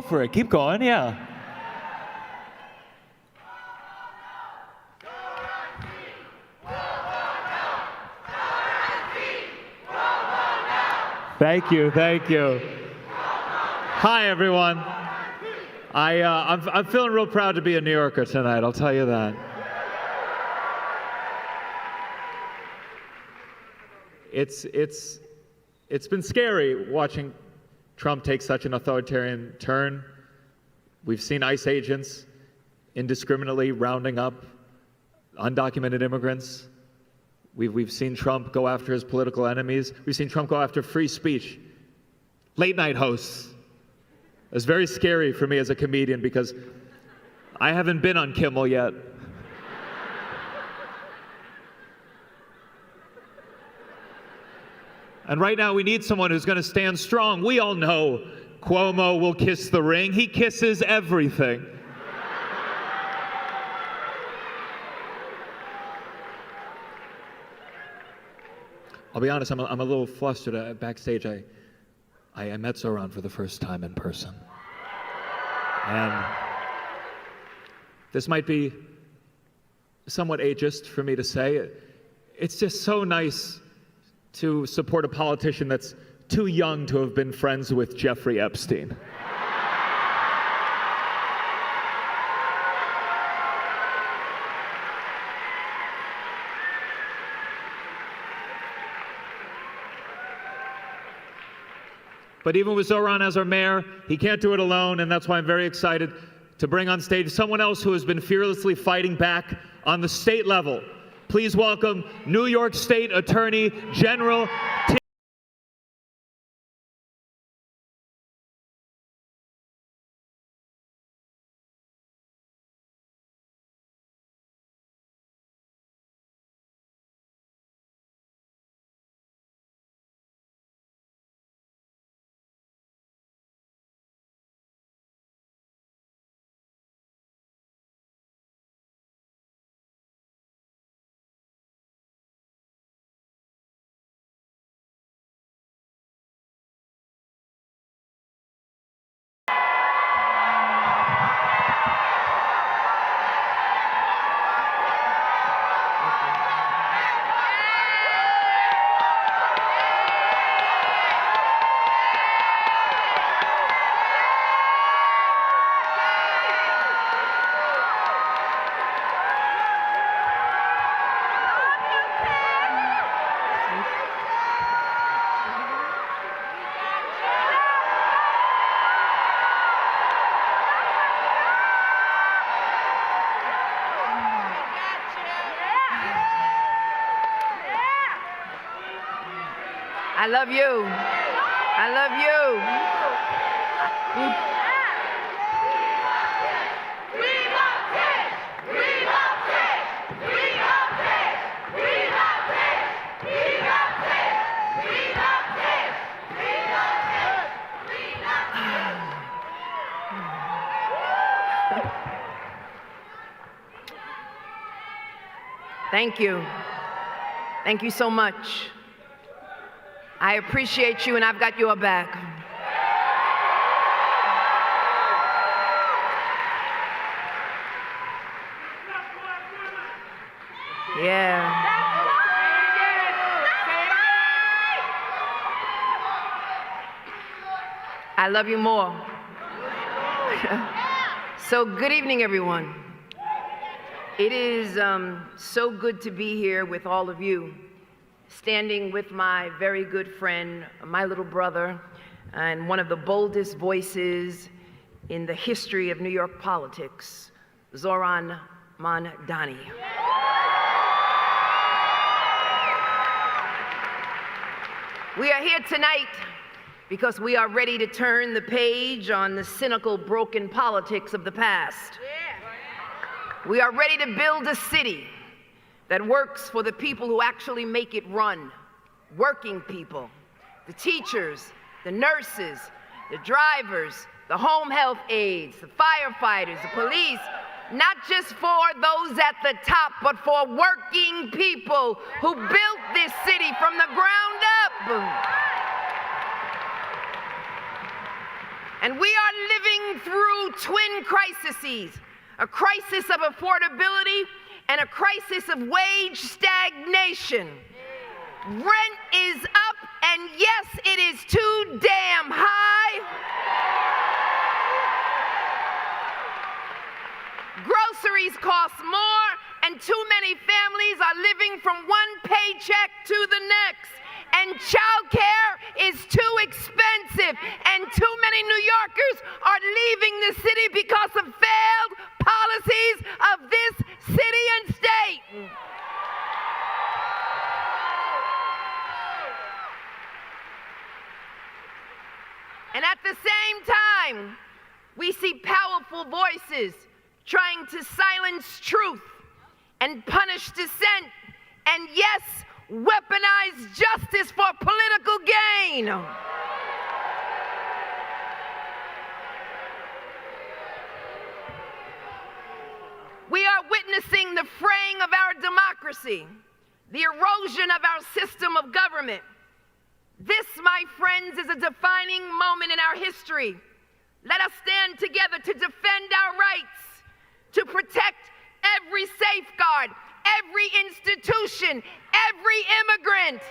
for it. Keep going, yeah. Thank you, thank you. Hi, everyone. I'm feeling real proud to be a New Yorker tonight, I'll tell you that. It's been scary watching Trump take such an authoritarian turn. We've seen ICE agents indiscriminately rounding up undocumented immigrants. We've seen Trump go after his political enemies. We've seen Trump go after free speech, late night hosts. It's very scary for me as a comedian because I haven't been on Kimmel yet. And right now we need someone who's going to stand strong. We all know Cuomo will kiss the ring. He kisses everything. I'll be honest, I'm a little flustered. Backstage, I met Zohran for the first time in person. And this might be somewhat ageist for me to say. It's just so nice to support a politician that's too young to have been friends with Jeffrey Epstein. But even with Zohran as our mayor, he can't do it alone, and that's why I'm very excited to bring on stage someone else who has been fearlessly fighting back on the state level. Please welcome New York State Attorney General Tish. I love you. I love you. We love Tish. We love Tish. We love Tish. We love Tish. We love Tish. We love Tish. We love Tish. We love Tish. Thank you. Thank you so much. I appreciate you, and I've got your back. Yeah. I love you more. So good evening, everyone. It is so good to be here with all of you, standing with my very good friend, my little brother, and one of the boldest voices in the history of New York politics, Zohran Mandani. We are here tonight because we are ready to turn the page on the cynical, broken politics of the past. We are ready to build a city that works for the people who actually make it run, working people, the teachers, the nurses, the drivers, the home health aides, the firefighters, the police, not just for those at the top, but for working people who built this city from the ground up. And we are living twin crises, a crisis of affordability and a crisis of wage stagnation. Rent is up, and yes, it is too damn high. Groceries cost more, and too many families are living from one paycheck to the next. And childcare is too expensive, and too many New Yorkers are leaving the city because of failed policies of this city and state. And at the same time, we see powerful voices trying to silence truth and punish dissent, and yes, weaponize justice for political gain. We are witnessing the fraying of our democracy, the erosion of our system of government. This, my friends, is a defining moment in our history. Let us stand together to defend our rights, to protect every safeguard, every institution, every immigrant.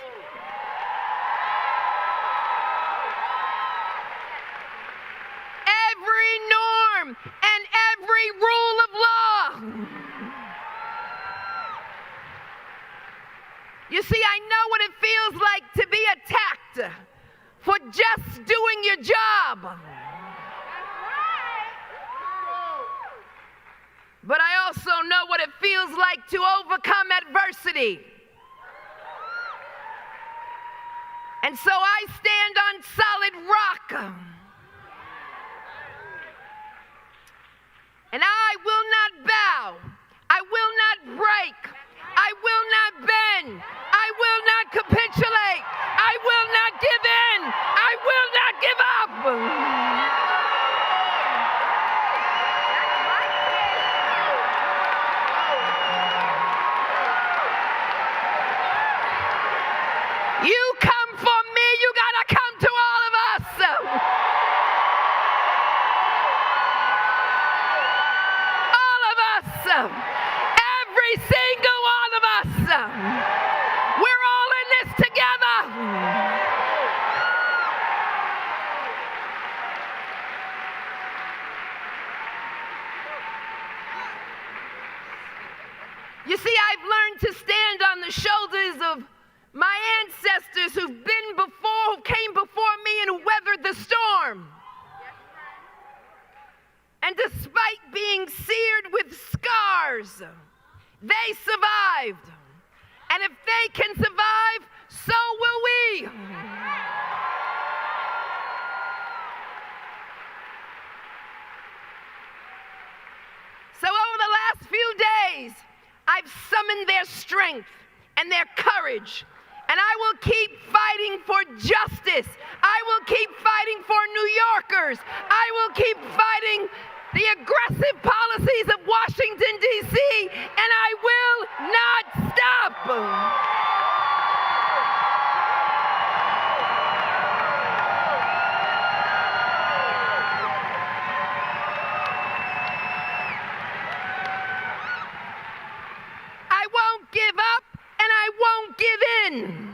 Every norm and every rule of law. You see, I know what it feels like to be attacked for just doing your job. But I also know what it feels like to overcome adversity. And so I stand on solid rock. And I will not bow. I will not break. I will not bend. I will not capitulate. I will not give in. I will not give up. You come for me, you gotta come to all of us. All of us. Every single one of us. We're all in this together. You see, I've learned to stand on the shoulders of my ancestors who came before me and weathered the storm. And despite being seared with scars, they survived. And if they can survive, so will we. So over the last few days, I've summoned their strength and their courage. And I will keep fighting for justice. I will keep fighting for New Yorkers. I will keep fighting the aggressive policies of Washington, D.C., and I will not stop. I won't give up, and I won't give in.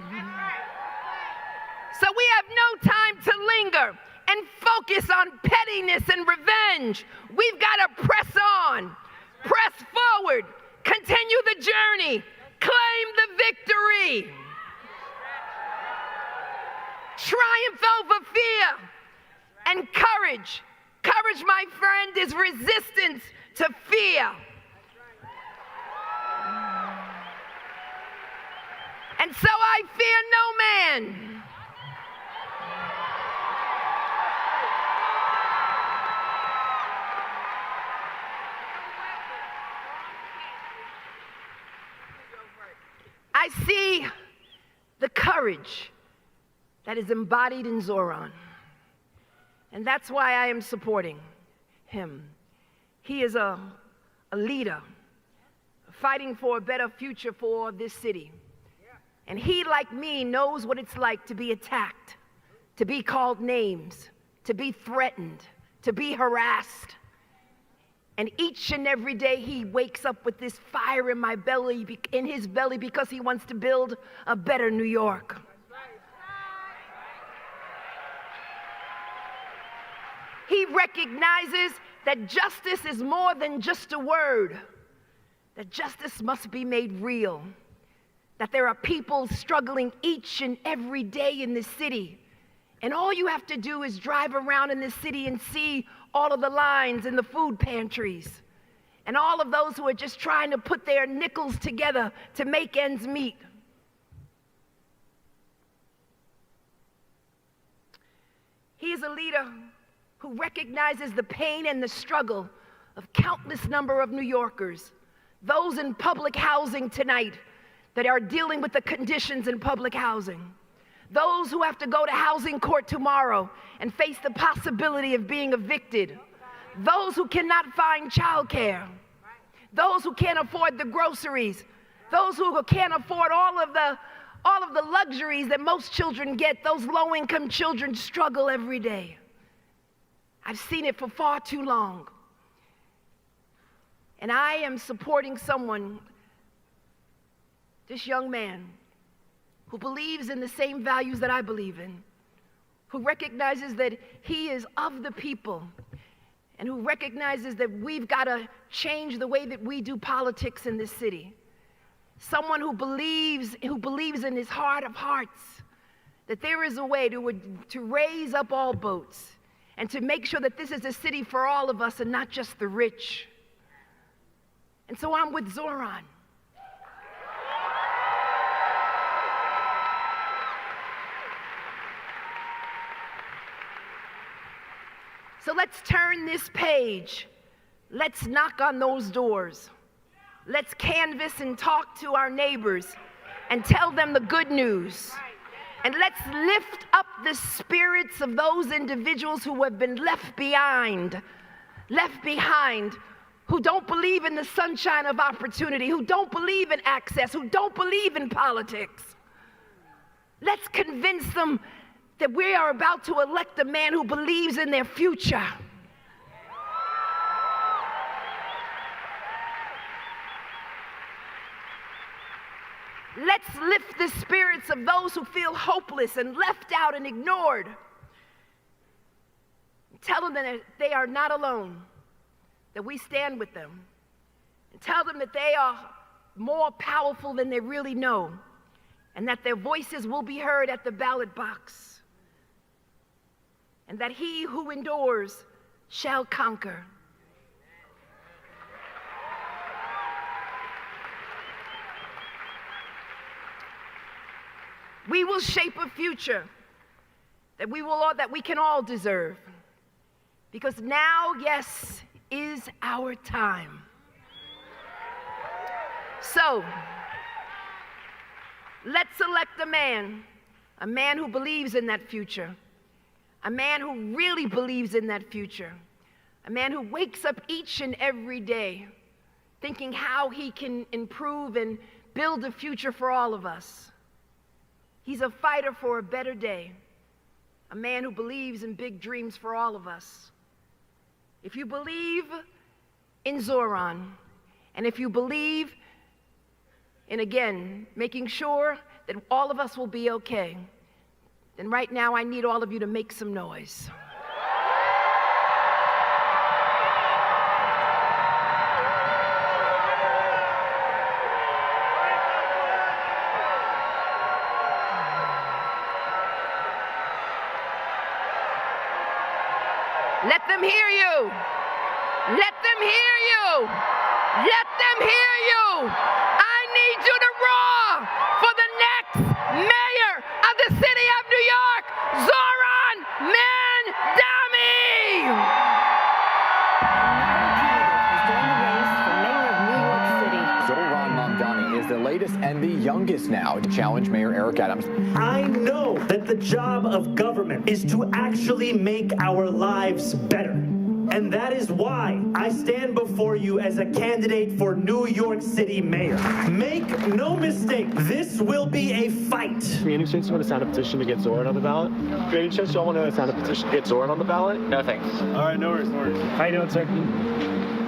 So we have no time to linger and focus on pettiness and revenge. We've got to press on, press forward, continue the journey, claim the victory. Triumph over fear and courage. Courage, my friend, is resistance to fear. And so I fear no man. I see the courage that is embodied in Zohran. And that's why I am supporting him. He is a leader fighting for a better future for this city. And he, like me, knows what it's like to be attacked, to be called names, to be threatened, to be harassed, And each and every day he wakes up with this fire in his belly because he wants to build a better New York. He recognizes that justice is more than just a word, that justice must be made real, that there are people struggling each and every day in this city. And all you have to do is drive around in this city and see all of the lines in the food pantries and all of those who are just trying to put their nickels together to make ends meet. He is a leader who recognizes the pain and the struggle of countless number of New Yorkers, those in public housing tonight that are dealing with the conditions in public housing, those who have to go to housing court tomorrow and face the possibility of being evicted, those who cannot find childcare, those who can't afford the groceries, those who can't afford all of the luxuries that most children get. Those low-income children struggle every day. I've seen it for far too long. And I am supporting someone, this young man, who believes in the same values that I believe in, who recognizes that he is of the people, and who recognizes that we've got to change the way that we do politics in this city. Someone who believes in his heart of hearts that there is a way to raise up all boats and to make sure that this is a city for all of us and not just the rich. And so I'm with Zohran. So let's turn this page. Let's knock on those doors. Let's canvass and talk to our neighbors and tell them the good news. And let's lift up the spirits of those individuals who have been left behind, who don't believe in the sunshine of opportunity, who don't believe in access, who don't believe in politics. Let's convince them that we are about to elect a man who believes in their future. Let's lift the spirits of those who feel hopeless and left out and ignored. Tell them that they are not alone, that we stand with them. And tell them that they are more powerful than they really know, and that their voices will be heard at the ballot box. And that he who endures shall conquer. We will shape a future that we can all deserve. Because now, yes, is our time. So, let's elect a man who believes in that future. A man who really believes in that future. A man who wakes up each and every day thinking how he can improve and build a future for all of us. He's a fighter for a better day. A man who believes in big dreams for all of us. If you believe in Zohran, and if you believe in, again, making sure that all of us will be okay, then right now I need all of you to make some noise. Let them hear you. Let them hear you. Let them hear you. I need you to roar for the next mayor of the city of New York, Zohran Mandani. Zohran Mamdani is the latest and the youngest now to challenge Mayor Eric Adams. I know that the job of government is to actually make our lives better. And that is why I stand before you as a candidate for New York City mayor. Make no mistake, this will be a fight. Any chance you want to sign a petition to get Zohran on the ballot? Any chance y'all want to sign a petition to get Zohran on the ballot? No thanks. All right, no worries, no worries. How you doing, sir?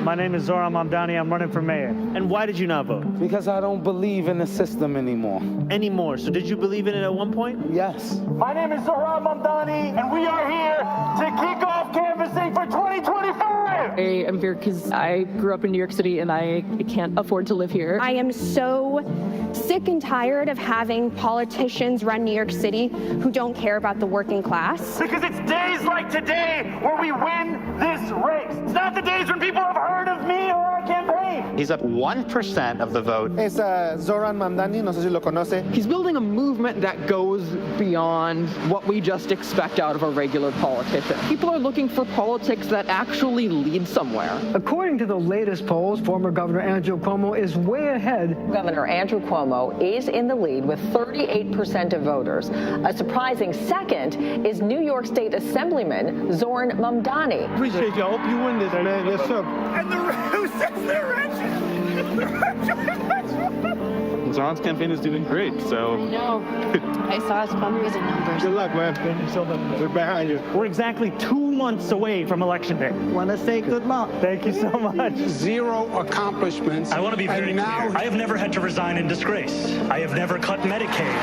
My name is Zohran Mamdani. I'm running for mayor. And why did you not vote? Because I don't believe in the system anymore. Anymore. So did you believe in it at one point? Yes. My name is Zohran Mamdani, and we are here to kick off canvassing for 2025! I am here because I grew up in New York City and I can't afford to live here. I am so sick and tired of having politicians run New York City who don't care about the working class. Because it's days like today where we win this race. It's not the days when people have heard of me or our campaign. He's up 1% of the vote. Es Zohran Mamdani, no sé si lo conoce. He's building a movement that goes beyond what we just expect out of a regular politician. People are looking for politics that actually lead somewhere. According to the latest polls, former Governor Andrew Cuomo is way ahead. Governor Andrew Cuomo is in the lead with 38% of voters. A surprising second is New York State Assemblyman Zohran Mamdani. Appreciate you. I hope you win this, man. Yes, sir. And who says they're Zohran's campaign is doing great, so. No, I saw his fundraising numbers. Good luck, man. We're behind you. We're exactly 2 months away from Election Day. Want to say good luck. Thank you so much. Zero accomplishments. I want to be very clear. I have never had to resign in disgrace. I have never cut Medicaid.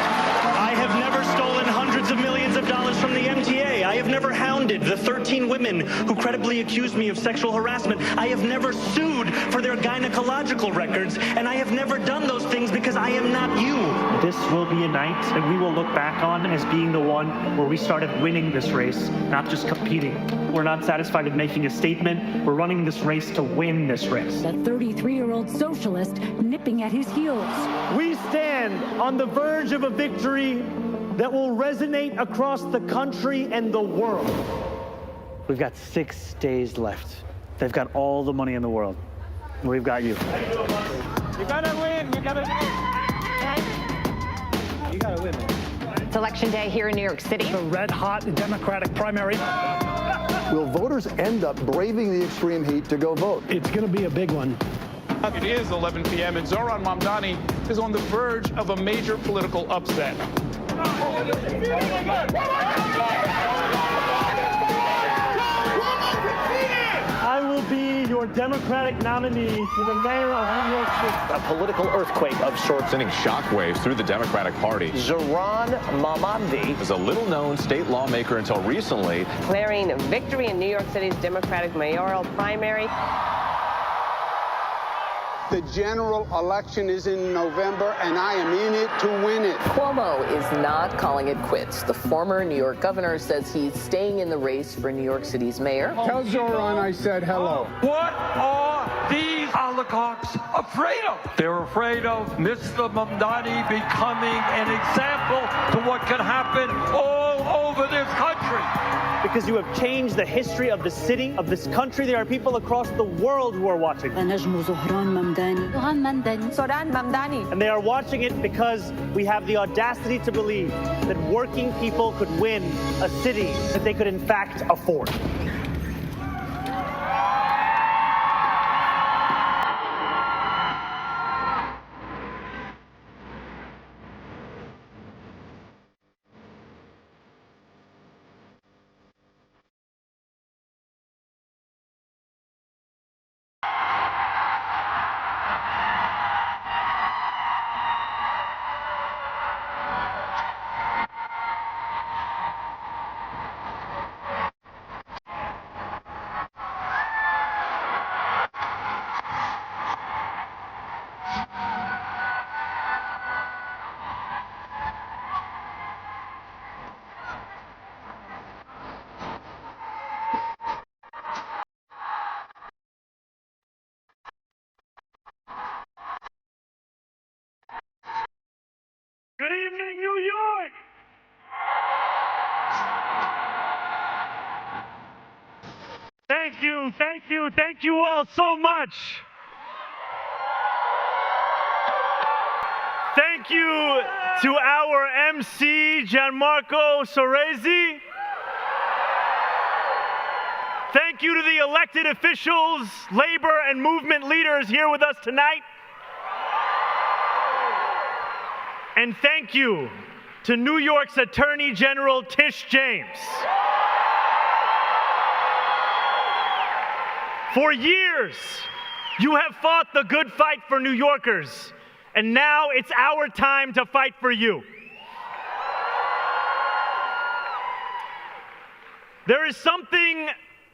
I have never stolen hundreds of millions of dollars from the MTA. I have never hounded the 13 women who credibly accused me of sexual harassment. I have never sued for their gynecological records, and I have never done those things because I am not you. This will be a night that we will look back on as being the one where we started winning this race, not just competing. We're not satisfied with making a statement. We're running this race to win this race. A 33-year-old socialist nipping at his heels. We stand on the verge of a victory that will resonate across the country and the world. We've got 6 days left. They've got all the money in the world. We've got you. You gotta win. You gotta win. You gotta win. It's Election Day here in New York City. The red-hot Democratic primary. Will voters end up braving the extreme heat to go vote? It's going to be a big one. It is 11 p.m. and Zohran Mamdani is on the verge of a major political upset. I will be your Democratic nominee for the mayor of New York City. A political earthquake of sorts sending shockwaves through the Democratic Party. Zohran Mamdani is a little-known state lawmaker until recently. Declaring victory in New York City's Democratic mayoral primary. The general election is in November, and I am in it to win it. Cuomo is not calling it quits. The former New York governor says he's staying in the race for New York City's mayor. Tell Zohran I said hello. What are these oligarchs afraid of? They're afraid of Mr. Mamdani becoming an example to what can happen all over this country. Because you have changed the history of the city, of this country. There are people across the world who are watching. Zohran Mandani. And they are watching it because we have the audacity to believe that working people could win a city that they could in fact afford. Good evening, New York! Thank you all so much! Thank you to our MC, Gianmarco Soresi. Thank you to the elected officials, labor and movement leaders here with us tonight. And thank you to New York's Attorney General Tish James. For years, you have fought the good fight for New Yorkers, and now it's our time to fight for you. There is something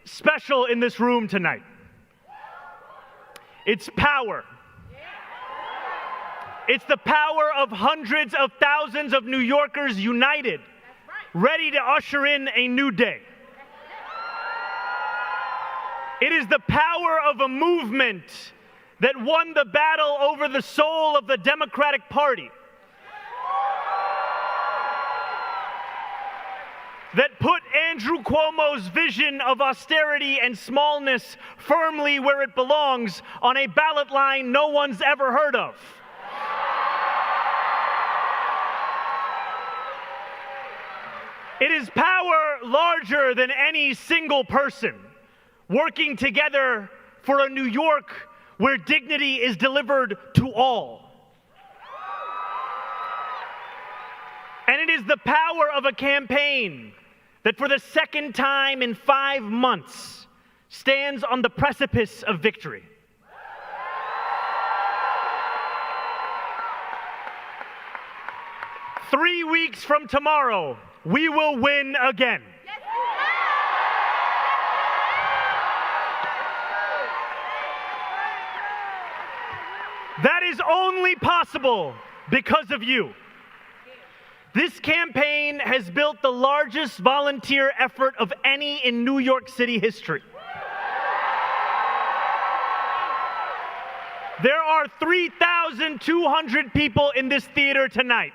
special in this room tonight. It's power. It's the power of hundreds of thousands of New Yorkers united, ready to usher in a new day. It is the power of a movement that won the battle over the soul of the Democratic Party, that put Andrew Cuomo's vision of austerity and smallness firmly where it belongs on a ballot line no one's ever heard of. It is power larger than any single person, working together for a New York where dignity is delivered to all. And it is the power of a campaign that for the second time in 5 months stands on the precipice of victory. "3 weeks from tomorrow, we will win again." That is only possible because of you. This campaign has built the largest volunteer effort of any in New York City history. There are 3,200 people in this theater tonight.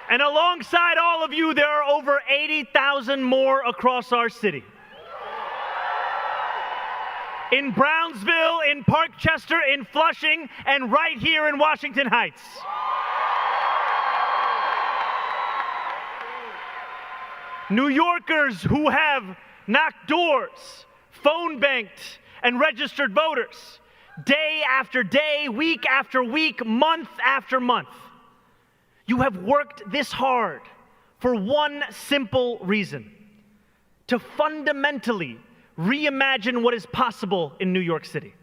And alongside all of you, there are over 80,000 more across our city. In Brownsville, in Parkchester, in Flushing, and right here in Washington Heights. New Yorkers who have knocked doors, phone banked, and registered voters, day after day, week after week, month after month. You have worked this hard for one simple reason: to fundamentally reimagine what is possible in New York City.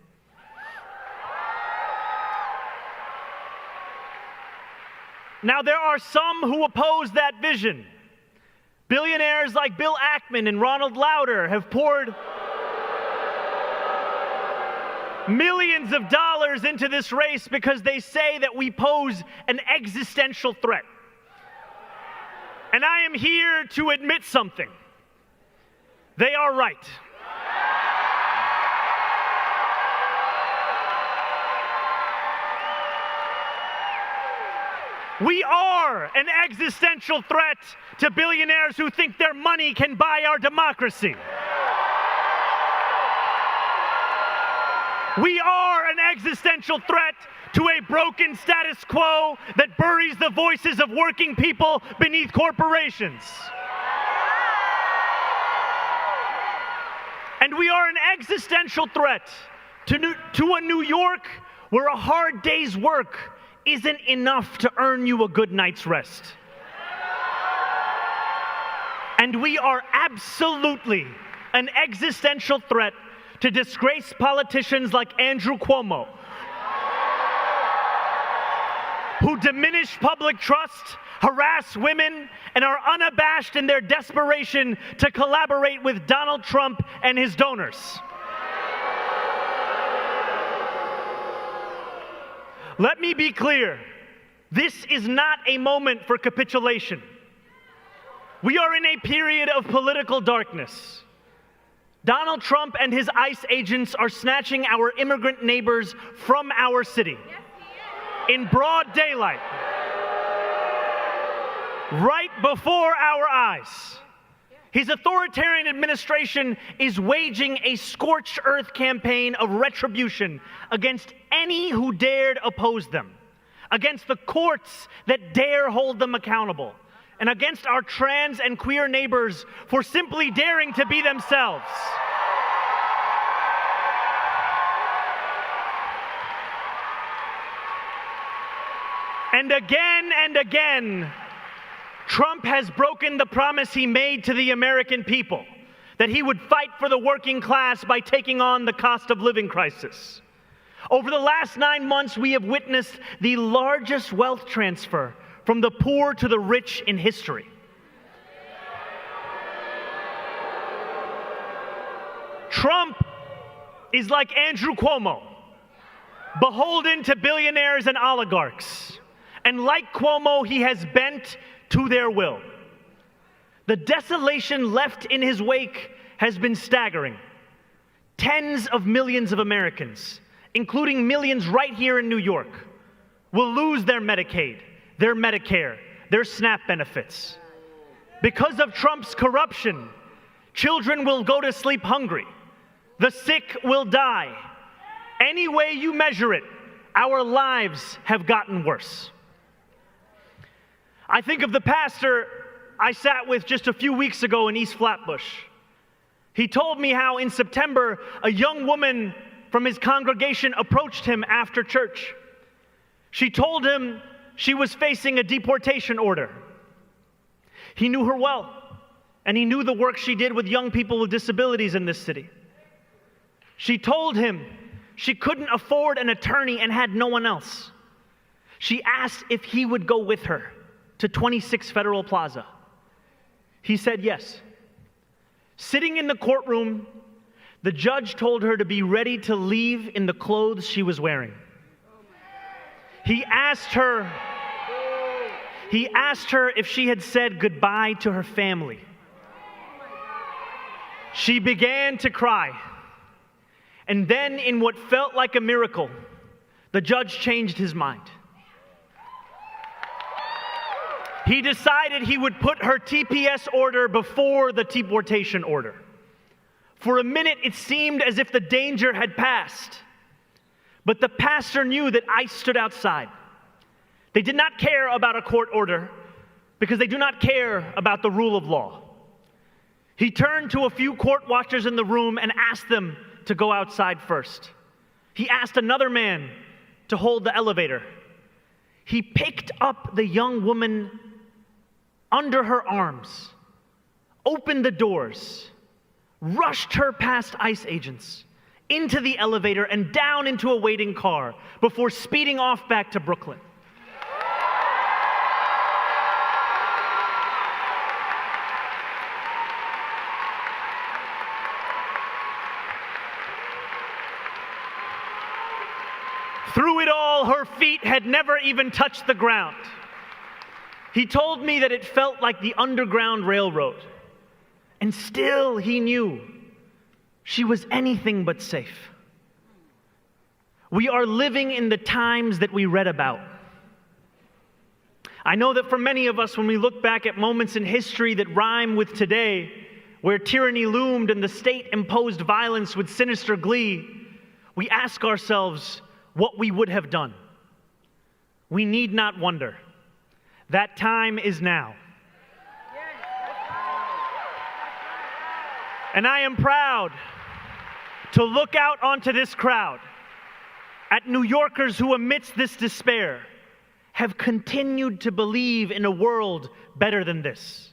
Now, there are some who oppose that vision. Billionaires like Bill Ackman and Ronald Lauder have poured millions of dollars into this race because they say that we pose an existential threat. And I am here to admit something. They are right. We are an existential threat to billionaires who think their money can buy our democracy. We are an existential threat to a broken status quo that buries the voices of working people beneath corporations. And we are an existential threat to a New York where a hard day's work isn't enough to earn you a good night's rest. And we are absolutely an existential threat to disgraced politicians like Andrew Cuomo, who diminish public trust, harass women, and are unabashed in their desperation to collaborate with Donald Trump and his donors. Let me be clear. This is not a moment for capitulation. We are in a period of political darkness. Donald Trump and his ICE agents are snatching our immigrant neighbors from our city in broad daylight, right before our eyes. His authoritarian administration is waging a scorched earth campaign of retribution against any who dared oppose them, against the courts that dare hold them accountable, and against our trans and queer neighbors for simply daring to be themselves. And again, Trump has broken the promise he made to the American people that he would fight for the working class by taking on the cost of living crisis. Over the last 9 months, we have witnessed the largest wealth transfer from the poor to the rich in history. Trump is like Andrew Cuomo, beholden to billionaires and oligarchs. And like Cuomo, he has bent to their will. The desolation left in his wake has been staggering. Tens of millions of Americans, including millions right here in New York, will lose their Medicaid, their Medicare, their SNAP benefits. Because of Trump's corruption, children will go to sleep hungry. The sick will die. Any way you measure it, our lives have gotten worse. I think of the pastor I sat with just a few weeks ago in East Flatbush. He told me how in September, a young woman from his congregation approached him after church. She told him she was facing a deportation order. He knew her well, and he knew the work she did with young people with disabilities in this city. She told him she couldn't afford an attorney and had no one else. She asked if he would go with her to 26 Federal Plaza. He said yes. Sitting in the courtroom, the judge told her to be ready to leave in the clothes she was wearing. He asked her if she had said goodbye to her family. She began to cry. And then, in what felt like a miracle, the judge changed his mind. He decided he would put her TPS order before the deportation order. For a minute, it seemed as if the danger had passed. But the pastor knew that ICE stood outside. They did not care about a court order because they do not care about the rule of law. He turned to a few court watchers in the room and asked them to go outside first. He asked another man to hold the elevator. He picked up the young woman under her arms, opened the doors, rushed her past ICE agents, into the elevator and down into a waiting car before speeding off back to Brooklyn. Through it all, her feet had never even touched the ground. He told me that it felt like the Underground Railroad. And still he knew she was anything but safe. We are living in the times that we read about. I know that for many of us, when we look back at moments in history that rhyme with today, where tyranny loomed and the state imposed violence with sinister glee, we ask ourselves what we would have done. We need not wonder. That time is now. And I am proud to look out onto this crowd at New Yorkers who, amidst this despair, have continued to believe in a world better than this.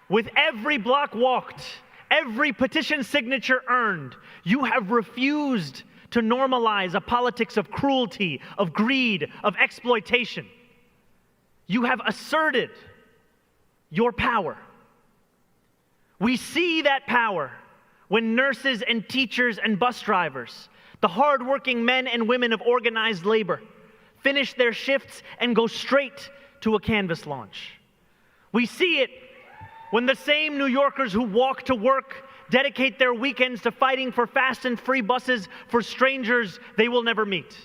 With every block walked, every petition signature earned, you have refused to normalize a politics of cruelty, of greed, of exploitation. You have asserted your power. We see that power when nurses and teachers and bus drivers, the hardworking men and women of organized labor, finish their shifts and go straight to a canvas launch. We see it when the same New Yorkers who walk to work dedicate their weekends to fighting for fast and free buses for strangers they will never meet.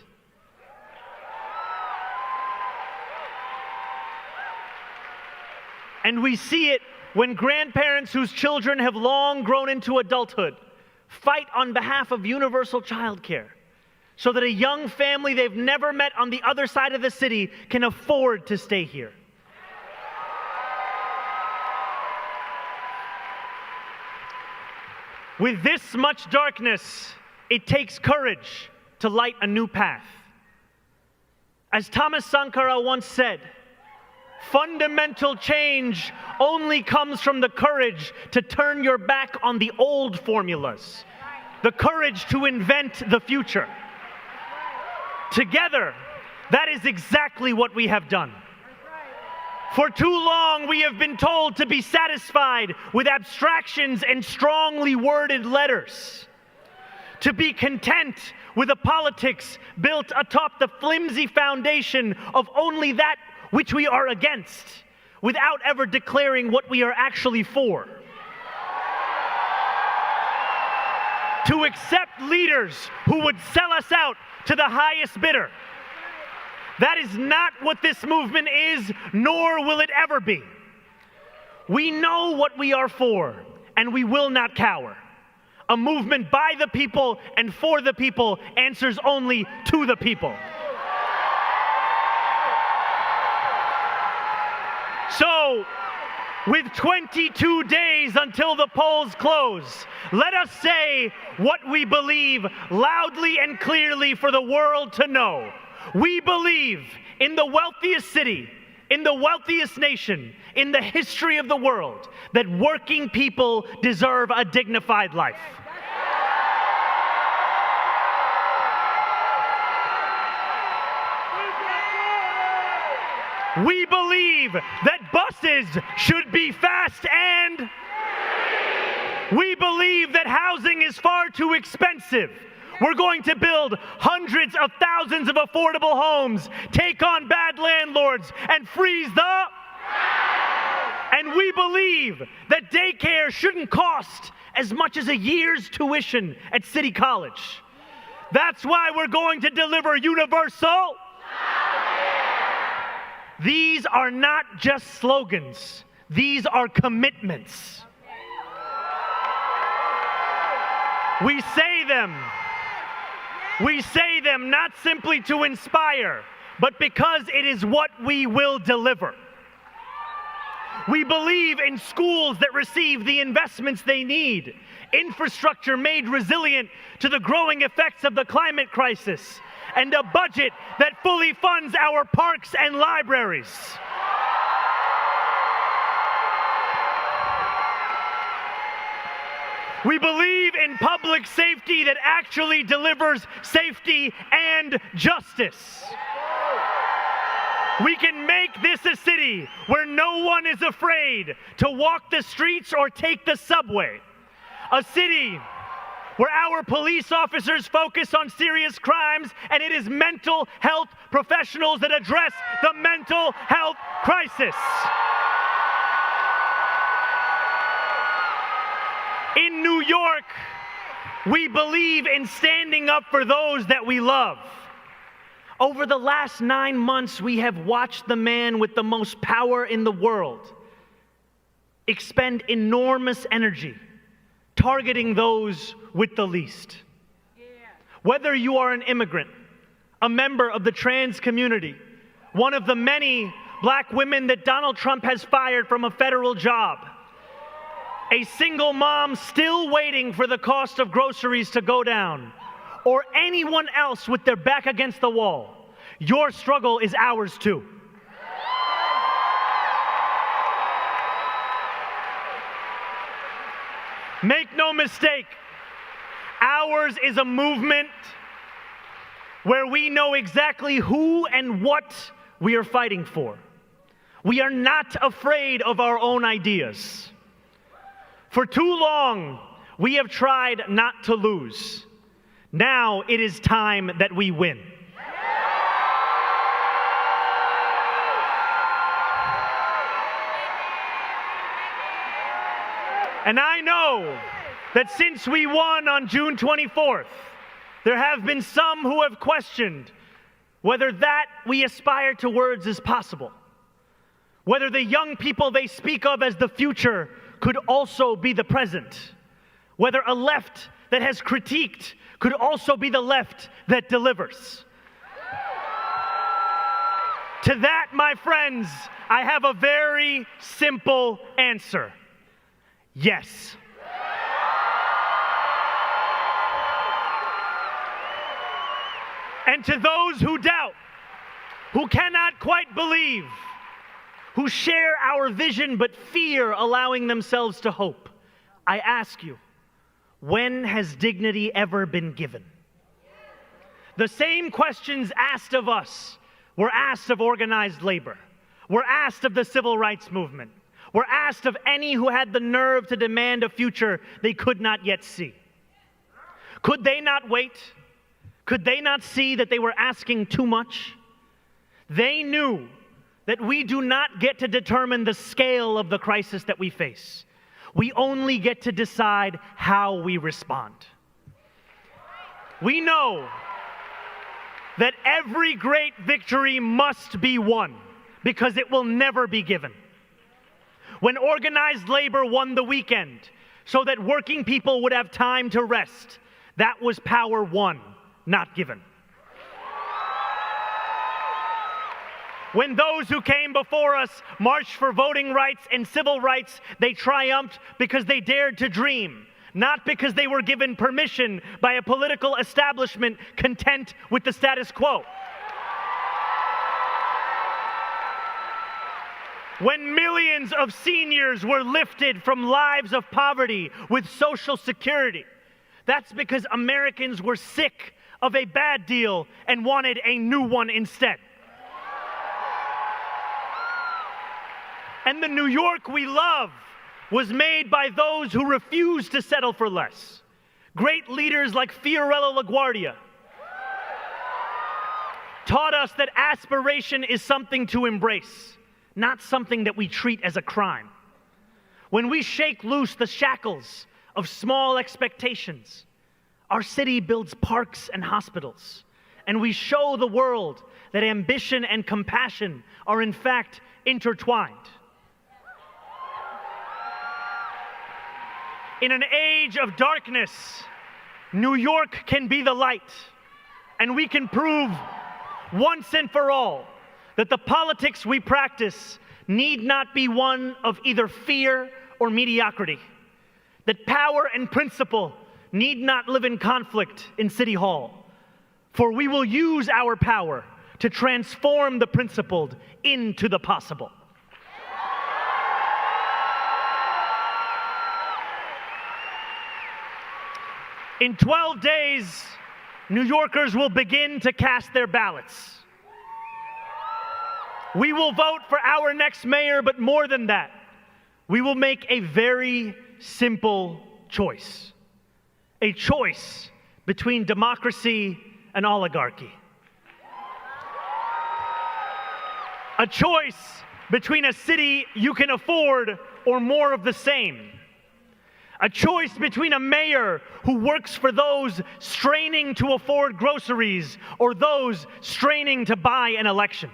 And we see it when grandparents whose children have long grown into adulthood fight on behalf of universal childcare so that a young family they've never met on the other side of the city can afford to stay here. With this much darkness, it takes courage to light a new path. As Thomas Sankara once said, Fundamental change only comes from the courage to turn your back on the old formulas, the courage to invent the future. Together, that is exactly what we have done. For too long, we have been told to be satisfied with abstractions and strongly worded letters, to be content with a politics built atop the flimsy foundation of only that which we are against, without ever declaring what we are actually for. To accept leaders who would sell us out to the highest bidder. That is not what this movement is, nor will it ever be. We know what we are for, and we will not cower. A movement by the people and for the people answers only to the people. So, with 22 days until the polls close, let us say what we believe loudly and clearly for the world to know. We believe in the wealthiest city, in the wealthiest nation, in the history of the world, that working people deserve a dignified life. We believe that buses should be fast and we believe that housing is far too expensive. We're going to build hundreds of thousands of affordable homes, take on bad landlords, and freeze the... And we believe that daycare shouldn't cost as much as a year's tuition at City College. That's why we're going to deliver universal... These are not just slogans. These are commitments. We say them not simply to inspire, but because it is what we will deliver. We believe in schools that receive the investments they need, infrastructure made resilient to the growing effects of the climate crisis, and a budget that fully funds our parks and libraries. We believe in public safety that actually delivers safety and justice. We can make this a city where no one is afraid to walk the streets or take the subway. A city where our police officers focus on serious crimes, and it is mental health professionals that address the mental health crisis. In New York, we believe in standing up for those that we love. Over the last 9 months, we have watched the man with the most power in the world expend enormous energy targeting those with the least. Whether you are an immigrant, a member of the trans community, one of the many black women that Donald Trump has fired from a federal job, a single mom still waiting for the cost of groceries to go down, or anyone else with their back against the wall, your struggle is ours too. Make no mistake, ours is a movement where we know exactly who and what we are fighting for. We are not afraid of our own ideas. For too long, we have tried not to lose. Now it is time that we win. And I know that since we won on June 24th, there have been some who have questioned whether that we aspire towards is possible, whether the young people they speak of as the future could also be the present, whether a left that has critiqued could also be the left that delivers. To that, my friends, I have a very simple answer. Yes. And to those who doubt, who cannot quite believe, who share our vision but fear allowing themselves to hope. I ask you, when has dignity ever been given? The same questions asked of us were asked of organized labor, were asked of the civil rights movement, were asked of any who had the nerve to demand a future they could not yet see. Could they not wait? Could they not see that they were asking too much? They knew that we do not get to determine the scale of the crisis that we face. We only get to decide how we respond. We know that every great victory must be won because it will never be given. When organized labor won the weekend so that working people would have time to rest, that was power won, not given. When those who came before us marched for voting rights and civil rights, they triumphed because they dared to dream, not because they were given permission by a political establishment content with the status quo. When millions of seniors were lifted from lives of poverty with Social Security, that's because Americans were sick of a bad deal and wanted a new one instead. And the New York we love was made by those who refused to settle for less. Great leaders like Fiorello LaGuardia taught us that aspiration is something to embrace, not something that we treat as a crime. When we shake loose the shackles of small expectations, our city builds parks and hospitals, and we show the world that ambition and compassion are in fact intertwined. In an age of darkness, New York can be the light, and we can prove once and for all that the politics we practice need not be one of either fear or mediocrity, that power and principle need not live in conflict in City Hall, for we will use our power to transform the principled into the possible. In 12 days, New Yorkers will begin to cast their ballots. We will vote for our next mayor, but more than that, we will make a very simple choice. A choice between democracy and oligarchy. A choice between a city you can afford or more of the same. A choice between a mayor who works for those straining to afford groceries or those straining to buy an election.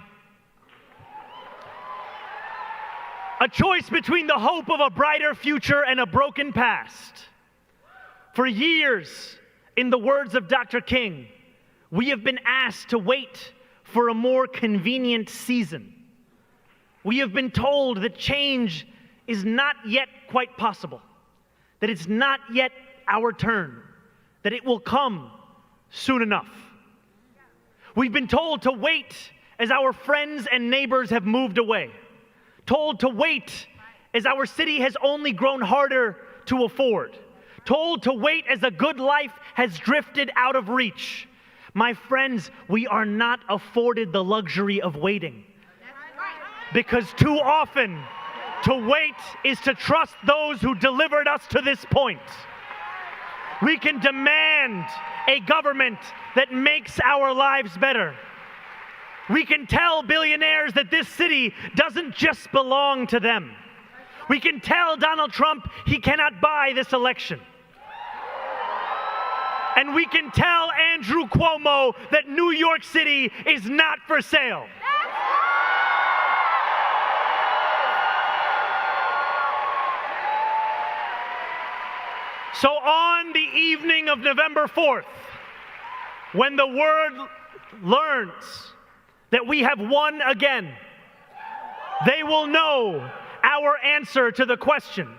A choice between the hope of a brighter future and a broken past. For years, in the words of Dr. King, we have been asked to wait for a more convenient season. We have been told that change is not yet quite possible, that it's not yet our turn, that it will come soon enough. We've been told to wait as our friends and neighbors have moved away, told to wait as our city has only grown harder to afford, told to wait as a good life has drifted out of reach. My friends, we are not afforded the luxury of waiting, because too often, to wait is to trust those who delivered us to this point. We can demand a government that makes our lives better. We can tell billionaires that this city doesn't just belong to them. We can tell Donald Trump he cannot buy this election. And we can tell Andrew Cuomo that New York City is not for sale. So on the evening of November 4th, when the world learns that we have won again, they will know our answer to the question.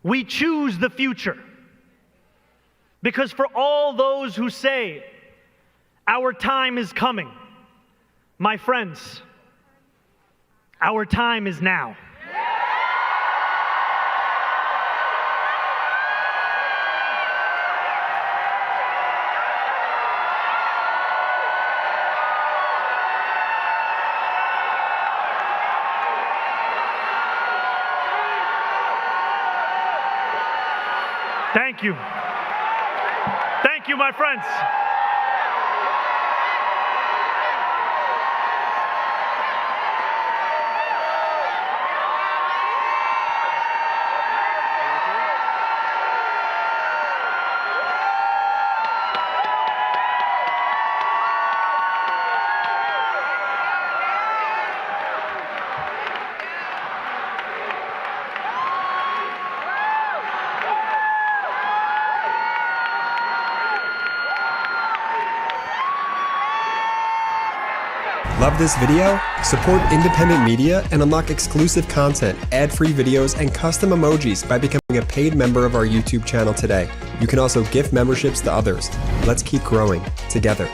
We choose the future. Because for all those who say, our time is coming, my friends, Our time is now. Thank you. Thank you, my friends. Love this video? Support independent media and unlock exclusive content, ad-free videos, and custom emojis by becoming a paid member of our YouTube channel today. You can also gift memberships to others. Let's keep growing together.